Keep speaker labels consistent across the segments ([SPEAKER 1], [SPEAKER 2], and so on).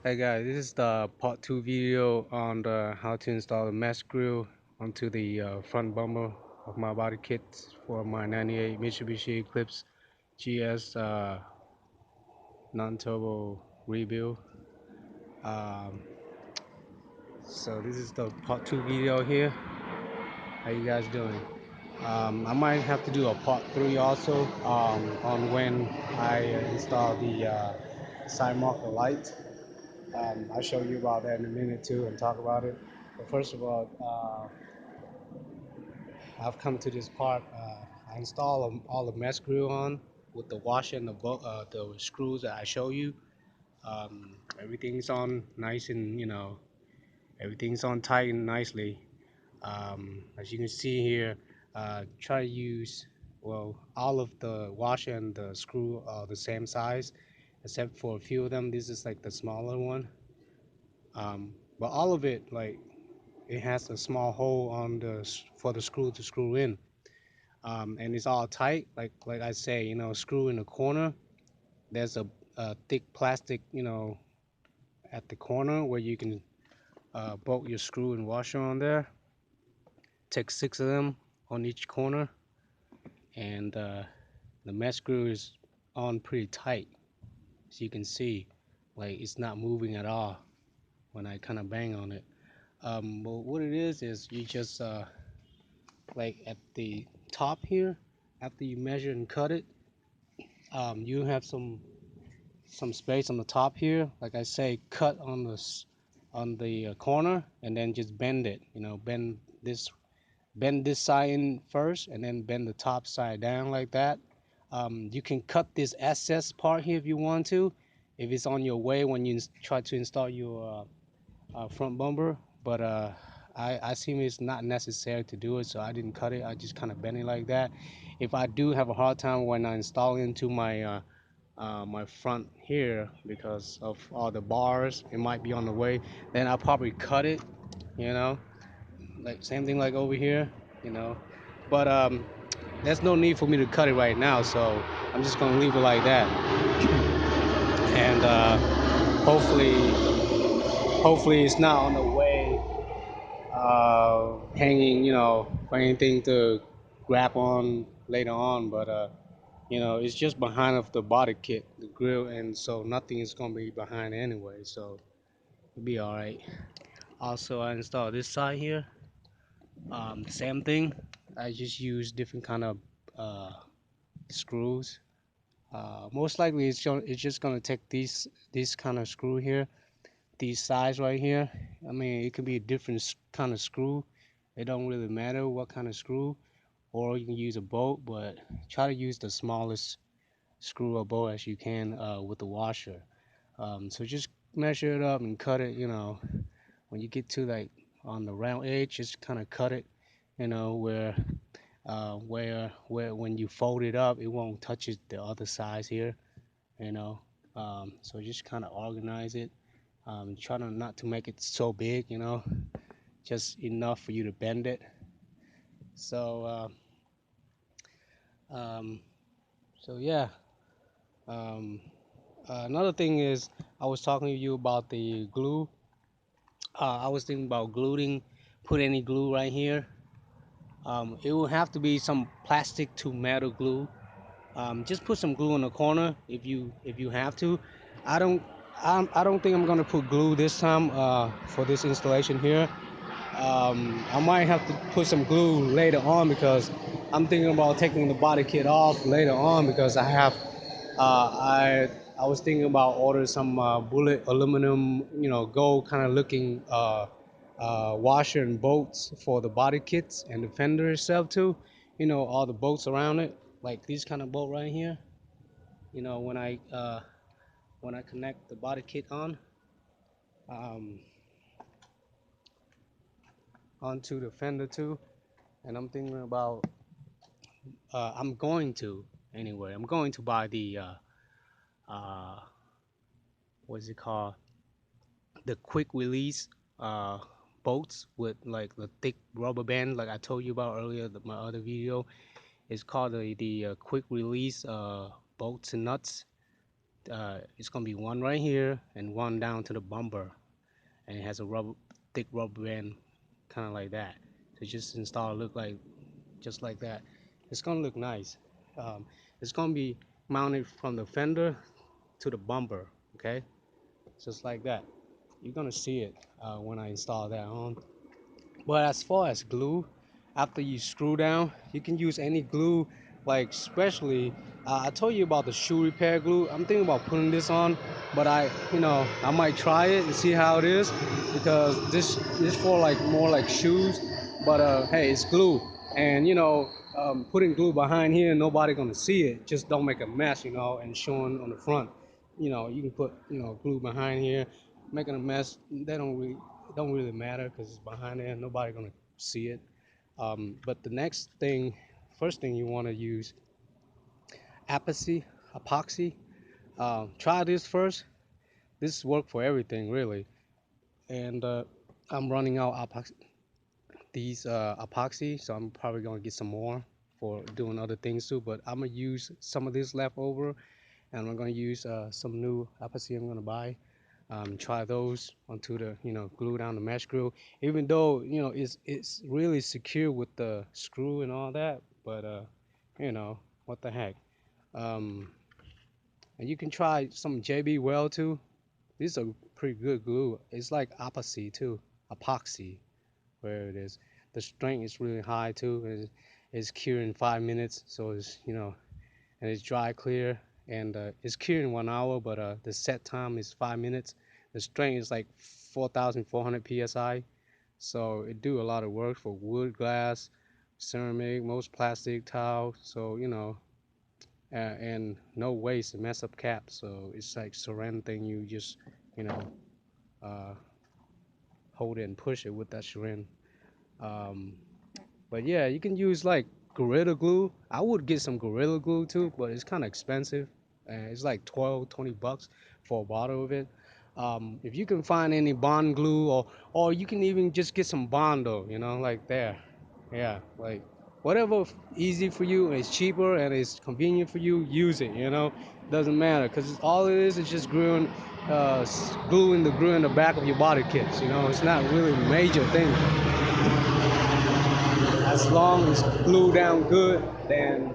[SPEAKER 1] Hey guys, this is the part 2 video on how to install a mesh grill onto the front bumper of my body kit for my 98 Mitsubishi Eclipse GS non-turbo rebuild. Um, so this is the part 2 video here. How you guys doing? I might have to do a part 3 also on when I install the side marker light. I'll show you about that in a minute too and talk about it. But first of all, I've come to this part. I install all the mesh grill on with the washer and the screws that I show you. Everything's on nice and everything's on tight and nicely. As you can see here, try to use all of the washer and the screw are the same size, except for a few of them. This is like the smaller one. But all of it it has a small hole on for the screw to screw in, and it's all tight. Like I say, screw in the corner. There's a thick plastic, at the corner where you can bolt your screw and washer on there. Take 6 of them on each corner, and the mesh screw is on pretty tight, as you can see. Like it's not moving at all when I kind of bang on it. But what it is you just like at the top here, after you measure and cut it, you have some space on the top here. Like I say, cut on the corner and then just bend it. Bend this side in first and then bend the top side down like that. You can cut this excess part here if you want to, if it's on your way when you try to install your front bumper. But I seem it's not necessary to do it, so I didn't cut it. I just kind of bend it like that. If I do have a hard time when I install into my front here because of all the bars, it might be on the way, then I'll probably cut it, you know, like same thing like over here, you know. But there's no need for me to cut it right now, so I'm just gonna leave it like that. And hopefully it's not on the way hanging, for anything to grab on later on. But it's just behind of the body kit, the grill, and so nothing is gonna be behind anyway, so it'll be all right. Also, I installed this side here. Same thing. I just use different kind of uh, screws. Most likely, it's just gonna take this kind of screw here, these size right here. I mean, it could be a different kind of screw. It don't really matter what kind of screw, or you can use a bolt, but try to use the smallest screw or bolt as you can with the washer. So just measure it up and cut it. When you get to like on the round edge, just kind of cut it. Where when you fold it up, it won't touch the other sides here. You know, so just kind of organize it. Try not to make it so big. Just enough for you to bend it. So, um, so yeah. Um, Another thing is, I was talking to you about the glue. I was thinking about gluing, put any glue right here. It will have to be some plastic to metal glue. Just put some glue in the corner if you have to. I don't I don't think I'm gonna put glue this time for this installation here. I might have to put some glue later on because I'm thinking about taking the body kit off later on because I was thinking about ordering some bullet aluminum, gold kind of looking washer and bolts for the body kits and the fender itself too. All the bolts around it, like these kind of bolt right here. You know, when I connect the body kit um, onto the fender too, and I'm thinking about I'm going to anyway. I'm going to buy the uh, what's it called? The quick release uh, bolts with like the thick rubber band, like I told you about earlier. My other video is called the quick release bolts and nuts. It's gonna be one right here and one down to the bumper, and it has a thick rubber band, kind of like that. So just install it, look like just like that. It's gonna look nice. Um, it's gonna be mounted from the fender to the bumper, okay? Just like that. You're gonna see it when I install that on. But as far as glue, after you screw down, you can use any glue, like especially, I told you about the shoe repair glue. I'm thinking about putting this on, but I might try it and see how it is because this for like more like shoes. But hey, it's glue, and putting glue behind here, nobody gonna see it. Just don't make a mess, and showing on the front. You can put glue behind here, making a mess. They don't really matter because it's behind there. Nobody gonna see it. But the first thing you want to use epoxy. Try this first. This work for everything really. And I'm running out epoxy, so I'm probably gonna get some more for doing other things too. But I'm gonna use some of this leftover, and I'm gonna use some new epoxy I'm gonna buy. Try those onto the glue down the mesh screw, even though it's really secure with the screw and all that, but what the heck. um, and you can try some JB Weld too. This is a pretty good glue. It's like epoxy where it is. The strength is really high too. It's cured in 5 minutes, so and it's dry clear, and it's cured in 1 hour, but the set time is 5 minutes. The strength is like 4,400 psi, so it do a lot of work for wood, glass, ceramic, most plastic, tile. So and no waste, mess up caps. So it's like ceramic thing. You just you know uh, hold it and push it with that ceramic. Um, But yeah, you can use like Gorilla Glue. I would get some Gorilla Glue too, but it's kind of expensive. It's like 12, $20 for a bottle of it. If you can find any Bond glue, or you can even just get some Bondo, like there. Yeah, like whatever easy for you and it's cheaper and it's convenient for you, use it. Doesn't matter because all it is just gluing the glue in the back of your body kits. It's not really a major thing. As long as glued down good, then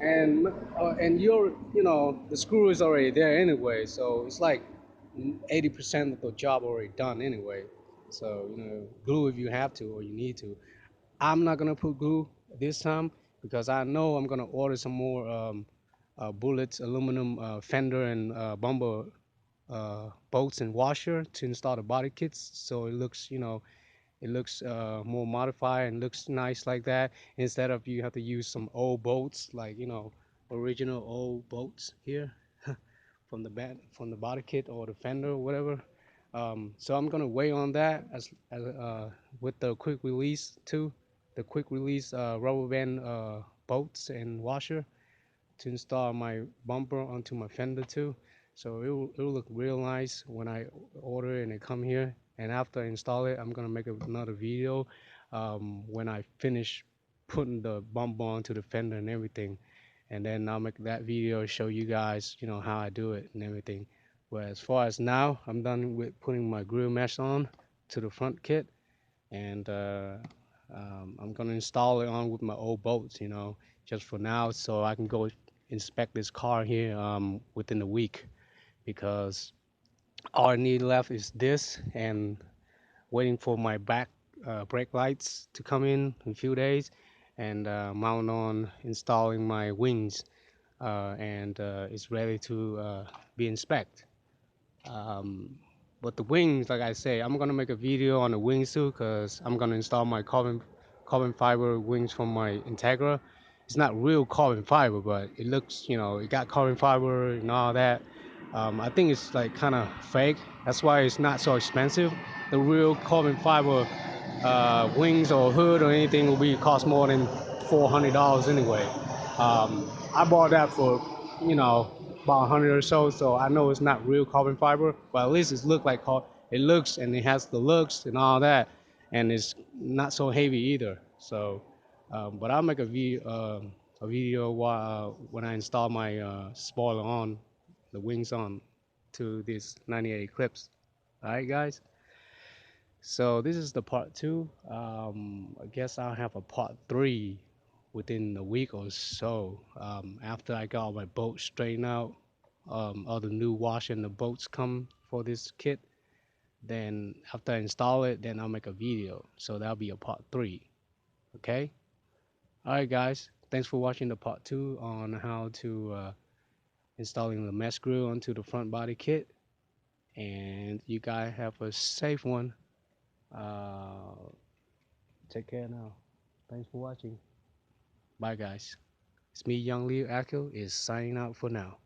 [SPEAKER 1] and the screw is already there anyway, so it's like 80% of the job already done anyway. So glue if you have to or you need to. I'm not gonna put glue this time because I know I'm gonna order some more bullets, aluminum fender and bumper bolts and washer to install the body kits, so it looks more modified and looks nice like that, instead of you have to use some old bolts, like original old bolts here from the body kit or the fender or whatever. So I'm gonna wait on that as with the quick release too, the quick release rubber band bolts and washer to install my bumper onto my fender too. So it'll look real nice when I order it and it come here. And after I install it, I'm gonna make another video when I finish putting the bumper onto the fender and everything. And then I'll make that video show you guys, how I do it and everything. But as far as now, I'm done with putting my grill mesh on to the front kit, and I'm gonna install it on with my old bolts, just for now, so I can go inspect this car here within a week, because all I need left is this and waiting for my back brake lights to come in a few days, and mount on installing my wings, and it's ready to be inspected. Um, but the wings, like I say, I'm gonna make a video on the wings too, cause I'm gonna install my carbon fiber wings from my Integra. It's not real carbon fiber, but it looks, it got carbon fiber and all that. I think it's like kind of fake. That's why it's not so expensive. The real carbon fiber wings or hood or anything will be cost more than $400 anyway. I bought that for about 100 or so, so I know it's not real carbon fiber, but at least it looks, and it has the looks and all that, and it's not so heavy either. So, but I'll make a video while when I install my spoiler on the wings on to this 98 Eclipse. All right, guys. So this is the part two. I guess I'll have a part three within a week or so. After I got all my bolts straightened out, all the new wash and the bolts come for this kit. Then after I install it, then I'll make a video. So that'll be a part three. Okay. All right, guys. Thanks for watching the part two on how to installing the mesh screw onto the front body kit. And you guys have a safe one. Uh, Take care now. Thanks for watching. Bye, guys. It's me, Young Leo Echo, is signing out for now.